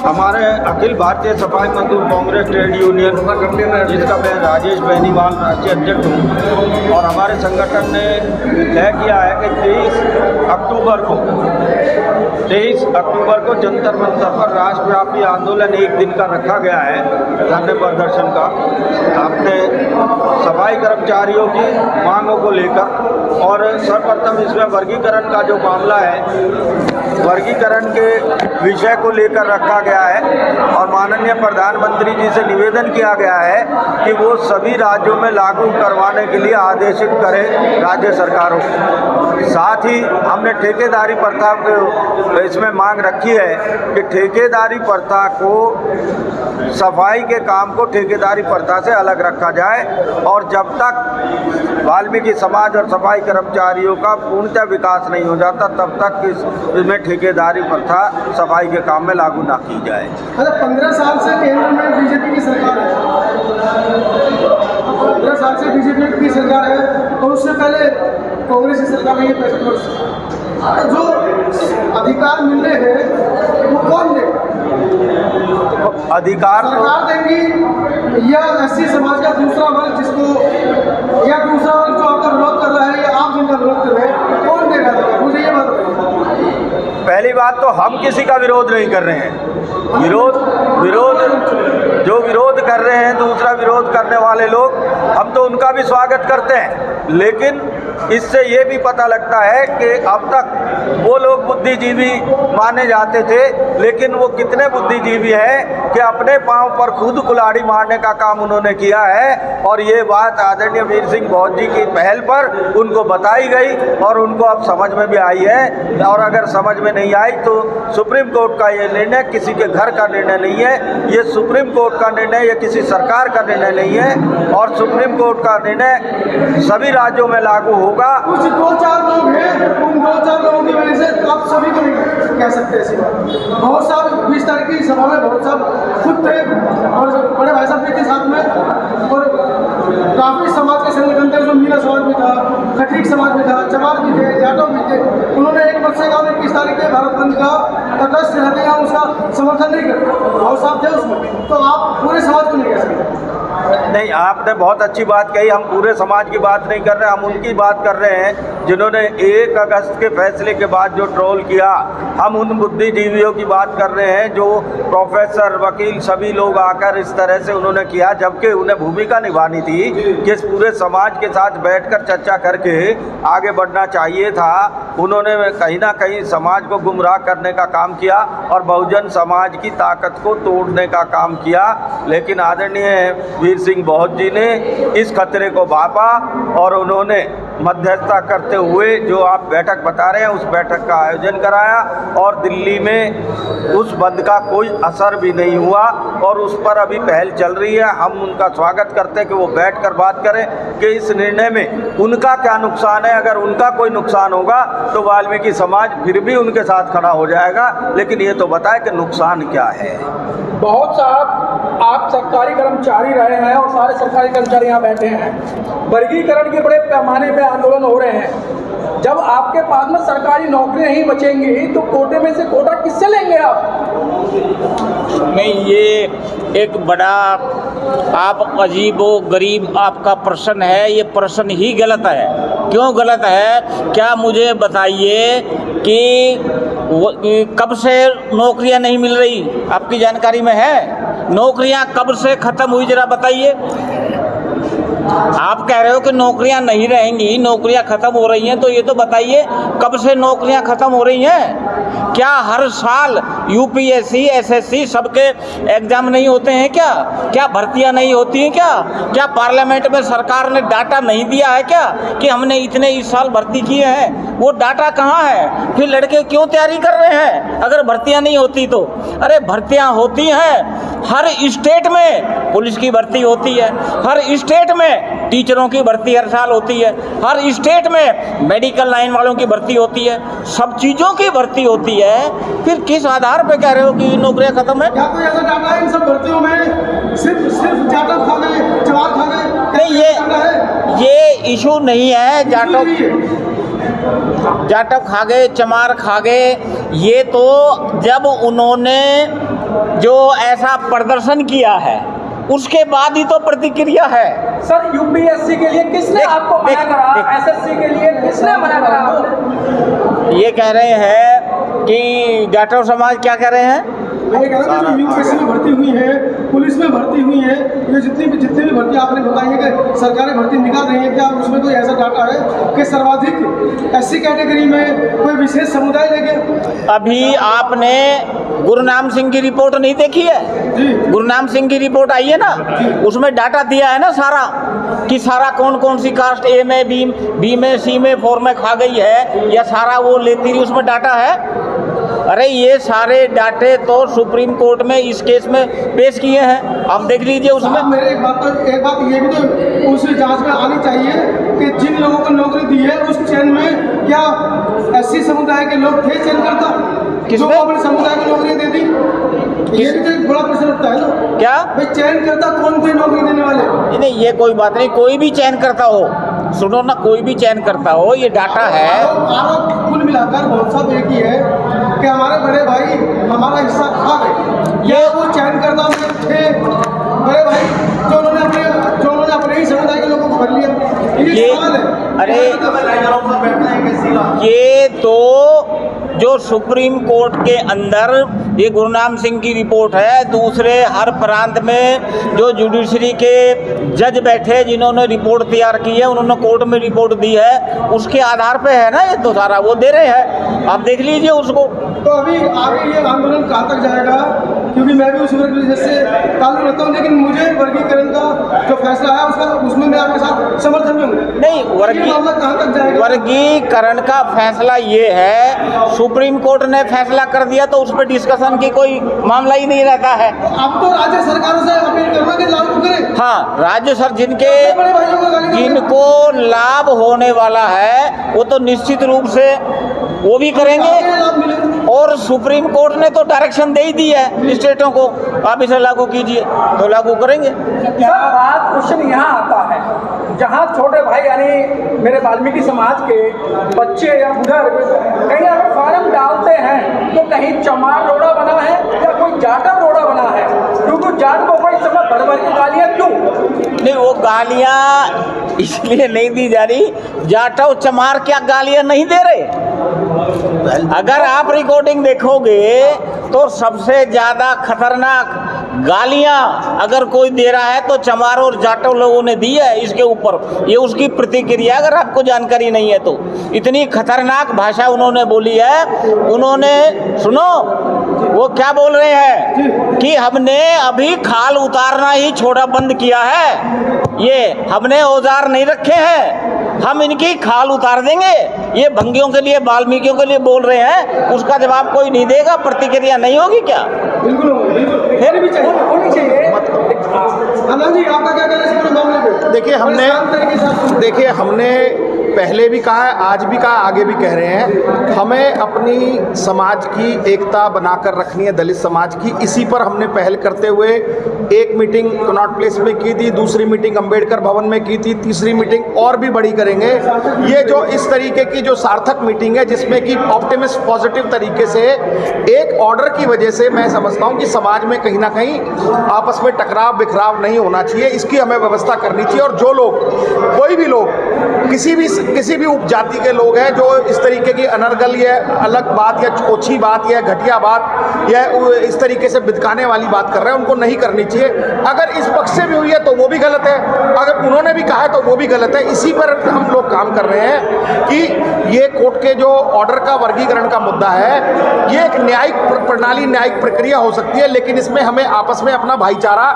हमारे अखिल भारतीय सफाई मजदूर कांग्रेस ट्रेड यूनियन, जिसका मैं राजेश बेनीवाल राष्ट्रीय अध्यक्ष हूँ, और हमारे संगठन ने तय किया है कि 23 अक्टूबर को जंतर मंतर पर राष्ट्रव्यापी आंदोलन एक दिन का रखा गया है, धरने प्रदर्शन का, अपने सफाई कर्मचारियों की मांगों को लेकर। और सर्वप्रथम इसमें वर्गीकरण का जो मामला है, वर्गीकरण के विषय को लेकर रखा गया है और माननीय प्रधानमंत्री जी से निवेदन किया गया है कि वो सभी राज्यों में लागू करवाने के लिए आदेशित करें राज्य ठेकेदारों को। साथ ही हमने ठेकेदारी प्रथा को इसमें मांग रखी है कि ठेकेदारी प्रथा को, सफाई के काम को ठेकेदारी प्रथा से अलग रखा जाए और जब तक वाल्मीकि समाज और सफाई कर्मचारियों का पूर्णतः विकास नहीं हो जाता तब तक इसमें ठेकेदारी प्रथा सफाई के काम में लागू ना की जाए। 15 साल से केंद्र में बीजेपी की सरकार है, 15 साल से बीजेपी की सरकार है, तो उससे पहले कांग्रेस की सरकार नहीं है 65 वर्ष। तो जो अधिकार मिलने हैं वो कौन देगा? अधिकार सरकार देगी या एससी समाज का दूसरा वर्ग, जिसको या दूसरा वर्ग जो आपका विरोध कर रहा है या आप जिनका विरोध कर रहे हैं, कौन देगा अधिकार? मुझे ये बात बताइए। पहली बात तो हम किसी का विरोध नहीं कर रहे हैं। जो विरोध कर रहे हैं, दूसरा विरोध करने वाले लोग, हम तो उनका भी स्वागत करते हैं, लेकिन इससे ये भी पता लगता है कि अब तक वो लोग बुद्धिजीवी माने जाते थे, लेकिन वो कितने बुद्धिजीवी हैं कि अपने पांव पर खुद कुल्हाड़ी मारने का काम उन्होंने किया है। और ये बात आदरणीय वीर सिंह बहुत जी की पहल पर उनको बताई गई और उनको अब समझ में भी आई है। और अगर समझ में नहीं आई तो सुप्रीम कोर्ट का ये निर्णय किसी के घर का निर्णय नहीं है, ये सुप्रीम कोर्ट का निर्णय, ये किसी सरकार का निर्णय नहीं है और सुप्रीम कोर्ट का निर्णय सभी राज्यों में लागू होगा। कुछ 2-4 लोग हैं, उन 2-4 लोगों की वजह से आप सभी को नहीं कह सकते ऐसी बात। बहुत साहब 20 तारीख की सभा में बहुत साहब खुद थे और बड़े भाई साहब भी थे साथ में, और काफ़ी समाज के संगठन थे, जो मीना समाज भी था, खटीक समाज भी था, चमार भी थे, जाटव भी थे। उन्होंने एक मत से कहा 21 तारीख के भारत बंद का तटस्थ रहते हैं, उसका समर्थन नहीं करते, बहुत साहब थे उसमें। तो आप पूरे समाज को नहीं कह सकते। नहीं, आपने बहुत अच्छी बात कही। हम पूरे समाज की बात नहीं कर रहे, हम उनकी बात कर रहे हैं जिन्होंने 1 अगस्त के फैसले के बाद जो ट्रोल किया। हम उन बुद्धिजीवियों की बात कर रहे हैं जो प्रोफेसर, वकील सभी लोग आकर इस तरह से उन्होंने किया, जबकि उन्हें भूमिका निभानी थी कि इस पूरे समाज के साथ बैठकर चर्चा करके आगे बढ़ना चाहिए था। उन्होंने कहीं ना कहीं समाज को गुमराह करने का काम किया और बहुजन समाज की ताकत को तोड़ने का काम किया। लेकिन आदरणीय वीर सिंह बहुत जी ने इस खतरे को भांपा और उन्होंने मध्यस्थता करते हुए जो आप बैठक बता रहे हैं उस बैठक का आयोजन कराया और दिल्ली में उस बंद का कोई असर भी नहीं हुआ और उस पर अभी पहल चल रही है। हम उनका स्वागत करते हैं कि वो बैठकर बात करें कि इस निर्णय में उनका क्या नुकसान है। अगर उनका कोई नुकसान होगा तो वाल्मीकि समाज फिर भी उनके साथ खड़ा हो जाएगा, लेकिन ये तो बताए कि नुकसान क्या है। बहुत साहब आप सरकारी कर्मचारी रहे हैं और सारे सरकारी कर्मचारी यहाँ बैठे हैं, वर्गीकरण के बड़े पैमाने पे आंदोलन हो रहे हैं। जब आपके पास में सरकारी नौकरियां ही बचेंगी तो कोटे में से कोटा किससे लेंगे आप? नहीं, ये एक बड़ा आप अजीबो गरीब आपका प्रश्न है। ये प्रश्न ही गलत है। क्यों गलत है? क्या मुझे बताइए कि कब से नौकरियां नहीं मिल रही? आपकी जानकारी में है? नौकरियां कब से ख़त्म हुई, ज़रा बताइए। आप कह रहे हो कि नौकरियां नहीं रहेंगी, नौकरियां ख़त्म हो रही हैं, तो ये तो बताइए कब से नौकरियां ख़त्म हो रही हैं? क्या हर साल यूपीएससी, एसएससी सबके एग्ज़ाम नहीं होते हैं क्या? क्या भर्तियां नहीं होती हैं क्या? क्या पार्लियामेंट में सरकार ने डाटा नहीं दिया है क्या कि हमने इतने इस साल भर्ती किए हैं? वो डाटा कहाँ है? फिर लड़के क्यों तैयारी कर रहे हैं अगर भर्तियां नहीं होती तो? अरे भर्तियां होती हैं, हर स्टेट में पुलिस की भर्ती होती है, हर स्टेट में टीचरों की भर्ती हर साल होती है, हर स्टेट में मेडिकल लाइन वालों की भर्ती होती है, सब चीज़ों की भर्ती होती है। फिर किस आधार पे कह रहे हो कि नौकरियां खत्म है? क्या कोई ऐसा डाटा है इन सब भर्तियों में सिर्फ जाटव खा गए, चमार खा गए? नहीं, ये इशू नहीं है। जाटव खा गए, चमार खा गए, ये तो जब उन्होंने जो ऐसा प्रदर्शन किया है उसके बाद ही तो प्रतिक्रिया है। सर यूपीएससी के लिए किसने आपको मना करा, एसएससी के लिए किसने मना करा? ये कह रहे हैं कि जाटव समाज क्या कह रहे हैं, मैं ये कह रहा हूँ जो यूपीएससी में भर्ती हुई है, पुलिस में भर्ती हुई है, ये जितनी भी भर्ती आपने बताई है कि सरकारी भर्ती निकाल रही है, क्या उसमें कोई ऐसा डाटा है कि सर्वाधिक एससी कैटेगरी में कोई विशेष समुदाय लेके? अभी आपने गुरनाम सिंह की रिपोर्ट नहीं देखी है? जी गुरनाम सिंह की रिपोर्ट आई है ना, उसमें डाटा दिया है ना सारा, कि सारा कौन कौन सी कास्ट ए में, बी में, सी में, 4 में खा गई है, या सारा वो लेती रही, उसमें डाटा है। अरे ये सारे डाटे तो सुप्रीम कोर्ट में इस केस में पेश किए हैं, आप देख लीजिए उसमें। मेरे एक बात ये भी तो उस जांच में आनी चाहिए कि जिन लोगों को नौकरी दी है उस चयन में क्या एससी समुदाय के लोग थे चयनकर्ता, जो अपने समुदाय को नौकरी दे दी? ये भी तो एक बड़ा प्रश्न उठता है ना, क्या भाई चयनकर्ता कौन थे नौकरी देने वाले? नहीं, ये कोई बात नहीं, कोई भी चयन करता हो, सुनो ना, कोई भी चयन करता हो, ये डाटा है। आरोप कुल मिलाकर बहुत सब एक ही है कि हमारे बड़े भाई हमारा हिस्सा खा गए। ये वो चयनकर्ता में थे बड़े भाई जो उन्होंने अपने ही समुदाय के लोगों को भर लिया, ये सवाल है। अरे ये तो जो सुप्रीम कोर्ट के अंदर ये गुरनाम सिंह की रिपोर्ट है, दूसरे हर प्रांत में जो जुडिशरी के जज बैठे जिन्होंने रिपोर्ट तैयार की है, उन्होंने कोर्ट में रिपोर्ट दी है, उसके आधार पे है ना, ये तो सारा वो दे रहे हैं, आप देख लीजिए उसको। तो अभी आगे ये आंदोलन कहाँ तक जाएगा? क्योंकि मैं भी उस वर्ग से ताल्लुक रखता हूँ, लेकिन मुझे वर्गीकरण का जो फैसला है उसमें मैं आपके साथ समर्थन में हूँ। नहीं, कहाँ तक जाएगा? वर्गीकरण का फैसला ये है, सुप्रीम कोर्ट ने फैसला कर दिया तो उस पर डिस्कशन की कोई मामला ही नहीं रहता है। अब तो राज्य सरकारों से अपील करना कि लागू करें। हाँ, राज्य सर जिनको जिनको लाभ होने वाला है वो तो निश्चित रूप से वो भी करेंगे, और सुप्रीम कोर्ट ने तो डायरेक्शन दे ही दी है स्टेटों को, आप इसे लागू कीजिए, तो लागू करेंगे। क्या बात क्वेश्चन यहाँ आता है, जहाँ छोटे भाई यानी मेरे वाल्मीकि समाज के बच्चे या बुढ़ा कहीं अगर फार्म डालते हैं तो कहीं चमार रोड़ा बना है या कोई जाटव रोड़ा बना है, क्योंकि जाट को बड़ी समय भर भर की गालियाँ क्यों? नहीं, वो गालियाँ इसलिए नहीं दी जा रही, जाटव चमार क्या गालियाँ नहीं दे रहे? अगर आप रिकॉर्डिंग देखोगे तो सबसे ज़्यादा खतरनाक गालियाँ अगर कोई दे रहा है तो चमार और जाटव लोगों ने दी है इसके ऊपर, ये उसकी प्रतिक्रिया, अगर आपको जानकारी नहीं है तो। इतनी खतरनाक भाषा उन्होंने बोली है, उन्होंने सुनो वो क्या बोल रहे हैं कि हमने अभी खाल उतारना ही छोड़ा बंद किया है, ये हमने औजार नहीं रखे हैं, हम इनकी खाल उतार देंगे। ये भंगियों के लिए, वाल्मीकियों के लिए बोल रहे हैं, उसका जवाब कोई नहीं देगा, प्रतिक्रिया नहीं होगी क्या? बिल्कुल फिर भी चाहिए, होनी चाहिए। आनंद जी, आपका क्या कहना है इस पूरे मामले पे? देखिए हमने पहले भी कहा है, आज भी कहा, आगे भी कह रहे हैं, हमें अपनी समाज की एकता बनाकर रखनी है, दलित समाज की। इसी पर हमने पहल करते हुए एक मीटिंग कनॉट प्लेस में की थी, दूसरी मीटिंग अंबेडकर भवन में की थी, तीसरी मीटिंग और भी बड़ी करेंगे। ये जो इस तरीके की जो सार्थक मीटिंग है जिसमें कि ऑप्टिमिस्ट पॉजिटिव तरीके से एक ऑर्डर की वजह से मैं समझता हूँ कि समाज में कहीं ना कहीं आपस में टकराव बिखराव नहीं होना चाहिए, इसकी हमें व्यवस्था करनी चाहिए। और जो लोग, कोई भी लोग, किसी भी उपजाति के लोग हैं जो इस तरीके की अनर्गल या अलग बात या ओछी बात या घटिया बात या इस तरीके से बिदकाने वाली बात कर रहे हैं, उनको नहीं करनी चाहिए। अगर इस पक्ष से भी हुई है तो वो भी गलत है, अगर उन्होंने भी कहा है तो वो भी गलत है। इसी पर हम लोग काम कर रहे हैं कि ये कोर्ट के जो ऑर्डर का वर्गीकरण का मुद्दा है, ये एक न्यायिक प्रणाली, न्यायिक प्रक्रिया हो सकती है, लेकिन इसमें हमें आपस में अपना भाईचारा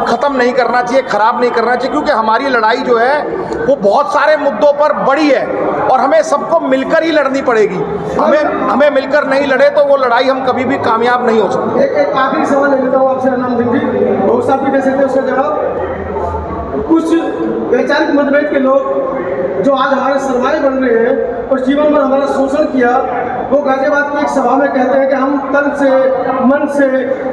ख़त्म नहीं करना चाहिए, ख़राब नहीं करना चाहिए, क्योंकि हमारी लड़ाई जो है वो बहुत सारे मुद्दों पर बड़ी है और हमें सबको मिलकर ही लड़नी पड़ेगी। हमें मिलकर नहीं लड़े तो वो लड़ाई हम कभी भी कामयाब नहीं हो सकते। एक आखिरी सवाल ले लेता हूँ आपसे आनंद सिंह जी, बहुत साथ भी दे सकते हैं उसका जवाब। कुछ वैचारिक मतभेद के लोग जो आज हमारे सरमाए बन रहे हैं और जीवन भर हमारा शोषण किया, वो गाजियाबाद की एक सभा में कहते हैं कि हम तन से, मन से,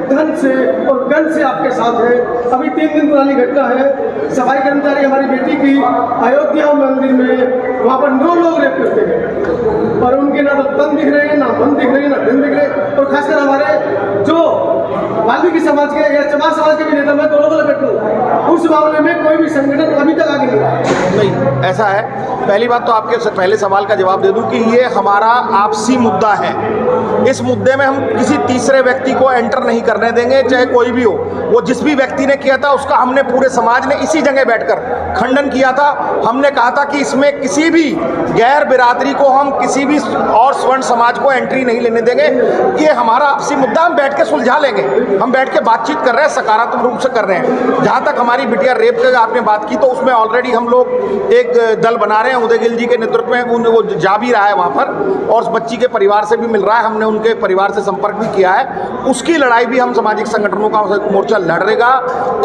धन से और गन से आपके साथ हैं। अभी 3 दिन पुरानी घटना है, सफाई कर्मचारी हमारी बेटी की अयोध्या मंदिर में वहाँ पर 9 लोग रेप करते हैं और उनके ना तो तन दिख रहे हैं, ना मन दिख रहे हैं, ना धन दिख रहे हैं। और खासकर हमारे जो वाल्मीकि समाज के या चमार समाज के भी नेता, मैं दोनों को लपेट लूं, उस मामले में कोई भी संगठन अभी तक आगे नहीं आया। नहीं, ऐसा है, पहली बात तो आपके पहले सवाल का जवाब दे दूं कि ये हमारा आपसी मुद्दा है। इस मुद्दे में हम किसी तीसरे व्यक्ति को एंटर नहीं करने देंगे, चाहे कोई भी हो। वो जिस भी व्यक्ति ने किया था उसका हमने पूरे समाज ने इसी जगह बैठकर खंडन किया था। हमने कहा था कि इसमें किसी भी गैर बिरादरी को, हम किसी भी और स्वर्ण समाज को एंट्री नहीं लेने देंगे। ये हमारा आपसी मुद्दा, हम बैठ के सुलझा लेंगे। हम बैठ के बातचीत कर रहे हैं, सकारात्मक रूप से कर रहे हैं। जहाँ तक हमारी बिटिया रेप का आपने बात की, तो उसमें ऑलरेडी हम लोग एक दल बना रहे हैं उदय गिल जी के नेतृत्व में। वो जा भी रहा है वहाँ पर और उस बच्ची के परिवार से भी मिल रहा है। हमने उनके परिवार से संपर्क भी किया है। उसकी लड़ाई भी हम सामाजिक संगठनों का मोर्चा लड़ेगा।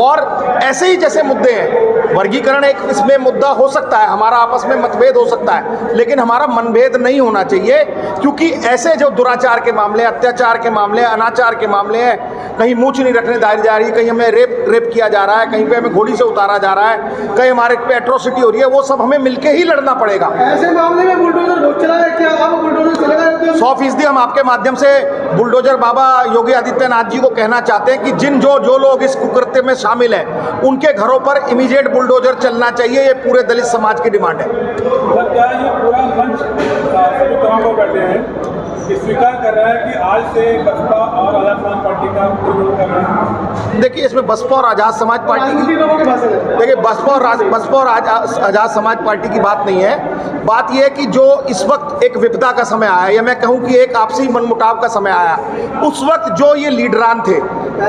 और ऐसे ही जैसे मुद्दे हैं, वर्गीकरण एक इसमें मुद्दा हो सकता है, हमारा आपस में मतभेद हो सकता है, लेकिन हमारा मनभेद नहीं होना चाहिए। क्योंकि ऐसे जो दुराचार के मामले, अत्याचार के मामले, अनाचार के मामले हैं, कहीं मूंछ नहीं रखने दायरी जा रही, कहीं हमें रेप किया जा रहा है, कहीं पे हमें घोड़ी से उतारा जा रहा है, कहीं हमारे पे एट्रोसिटी हो रही है, वो सब हमें मिलके ही लड़ना पड़ेगा। ऐसे मामले में बुलडोजर बहुत चला है, क्या आप बुलडोजर चलेगा? 100% हम आपके माध्यम से बुलडोजर बाबा योगी आदित्यनाथ जी को कहना चाहते हैं कि जो लोग इस कुकृत्य में शामिल हैं, उनके घरों पर इमीडिएट बुलडोजर चलना चाहिए। ये पूरे दलित समाज की डिमांड है। क्या ये पूरा मंच सभी तमाम को बैठे हैं कि स्वीकार कर रहा है कि आज से बसपा और आजाद समाज पार्टी का विरोध कर रहे हैं? देखिए, इसमें बसपा और आजाद समाज पार्टी की, देखिए बसपा और आजाद समाज पार्टी की बात नहीं है। बात यह है कि जो इस वक्त एक विपदा का समय आया, या मैं कहूं कि एक आपसी मनमुटाव का समय आया, उस वक्त जो ये लीडरान थे,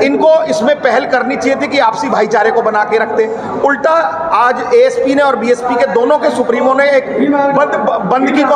इनको इसमें पहल करनी चाहिए थी कि आपसी भाईचारे को बना के रखते। उल्टा आज एएसपी ने और बीएसपी के दोनों के सुप्रीमो ने एक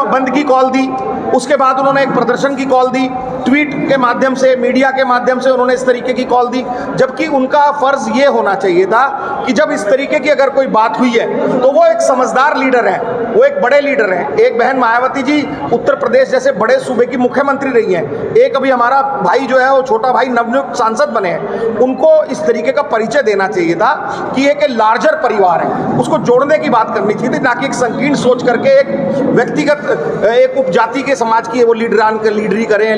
बंद की कॉल दी। उसके बाद उन्होंने एक प्रदर्शन की कॉल दी, ट्वीट के माध्यम से, मीडिया के माध्यम से उन्होंने इस तरीके की कॉल दी। जबकि उनका फर्ज ये होना चाहिए था कि जब इस तरीके की अगर कोई बात हुई है तो वो एक समझदार लीडर है, वो एक बड़े लीडर हैं। एक बहन मायावती जी उत्तर प्रदेश जैसे बड़े सूबे की मुख्यमंत्री रही हैं। एक अभी हमारा भाई जो है, वो छोटा भाई नवनियुक्त सांसद बने हैं। उनको इस तरीके का परिचय देना चाहिए था कि एक लार्जर परिवार है, उसको जोड़ने की बात करनी चाहिए थी, ना कि एक संकीर्ण सोच करके एक व्यक्तिगत एक उपजाति के समाज की वो लीडरी करें,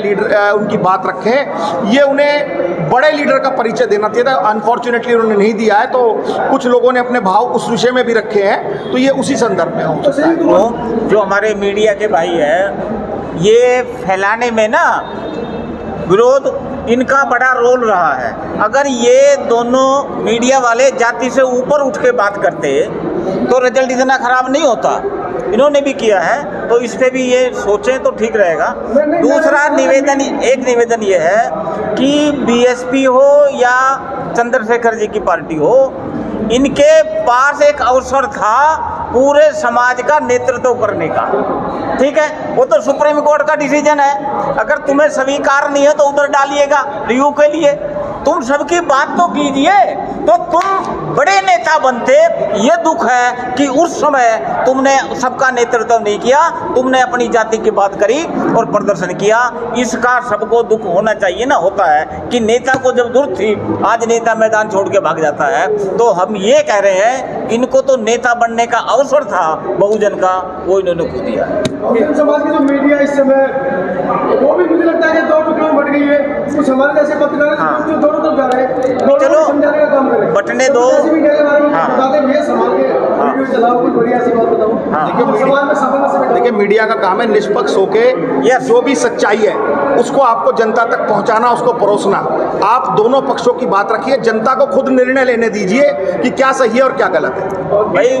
उनकी बात रखें। ये उन्हें बड़े लीडर का परिचय देना चाहिए था। अनफॉर्चुनेटली उन्होंने नहीं दिया है, तो कुछ लोगों ने अपने भाव उस विषय में भी रखे हैं, तो ये उसी संदर्भ में हो सकता है। तो जो हमारे मीडिया के भाई हैं, ये फैलाने में ना विरोध, इनका बड़ा रोल रहा है। अगर ये दोनों मीडिया वाले जाति से ऊपर उठ के बात करते तो रिजल्ट इतना ख़राब नहीं होता। इन्होंने भी किया है, तो इस पर भी ये सोचें तो ठीक रहेगा। दूसरा निवेदन ये है कि बीएसपी हो या चंद्रशेखर जी की पार्टी हो, इनके पास एक अवसर था पूरे समाज का नेतृत्व करने का। ठीक है, वो तो सुप्रीम कोर्ट का डिसीजन है। अगर तुम्हें स्वीकार नहीं है तो उधर डालिएगा रिव्यू के लिए। तुम सबकी बात तो कीजिए, तो तुम बड़े नेता बनते। ये दुख है कि उस समय तुमने सबका नेतृत्व नहीं किया, तुमने अपनी जाति की बात करी और प्रदर्शन किया। इसका सबको दुख होना चाहिए ना। होता है कि नेता को जब जरूरत थी, आज नेता मैदान छोड़ के भाग जाता है। तो हम ये कह रहे हैं, इनको तो नेता बनने का अवसर था बहुजन का, वो इन्होंने खो दिया। बहुजन समाज की जो मीडिया इस समय, वो भी मुझे लगता है कि दो टुकड़ों में बट गई है। कुछ हमारे जैसे पत्रकार हैं जो दोनों तरफ जा रहे हैं, चलो समझाने का काम करें, बटने दो। मीडिया के बारे में बताते भैया संभाल के वीडियो चलाओ, कुछ बढ़िया सी बात बताओ। देखिए, मीडिया का काम है निष्पक्ष होके जो भी सच्चाई है उसको आपको जनता तक पहुंचाना, उसको परोसना। आप दोनों पक्षों की बात रखिए, जनता को खुद निर्णय लेने दीजिए कि क्या सही है और क्या गलत है। भाई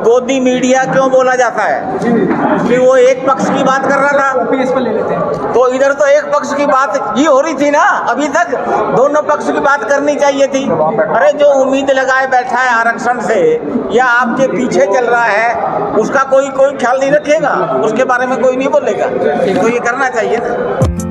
गोदी मीडिया क्यों बोला जाता है कि वो एक पक्ष की बात कर रहा था, इस पर ले लेते हैं। तो इधर तो एक पक्ष की बात ही हो रही थी ना। अभी तक दोनों पक्ष की बात करनी चाहिए थी। अरे जो उम्मीद लगाए बैठा है आरक्षण से या आपके पीछे चल रहा है, उसका कोई ख्याल नहीं रखेगा, उसके बारे में कोई नहीं बोलेगा। तो ये करना चाहिए ना।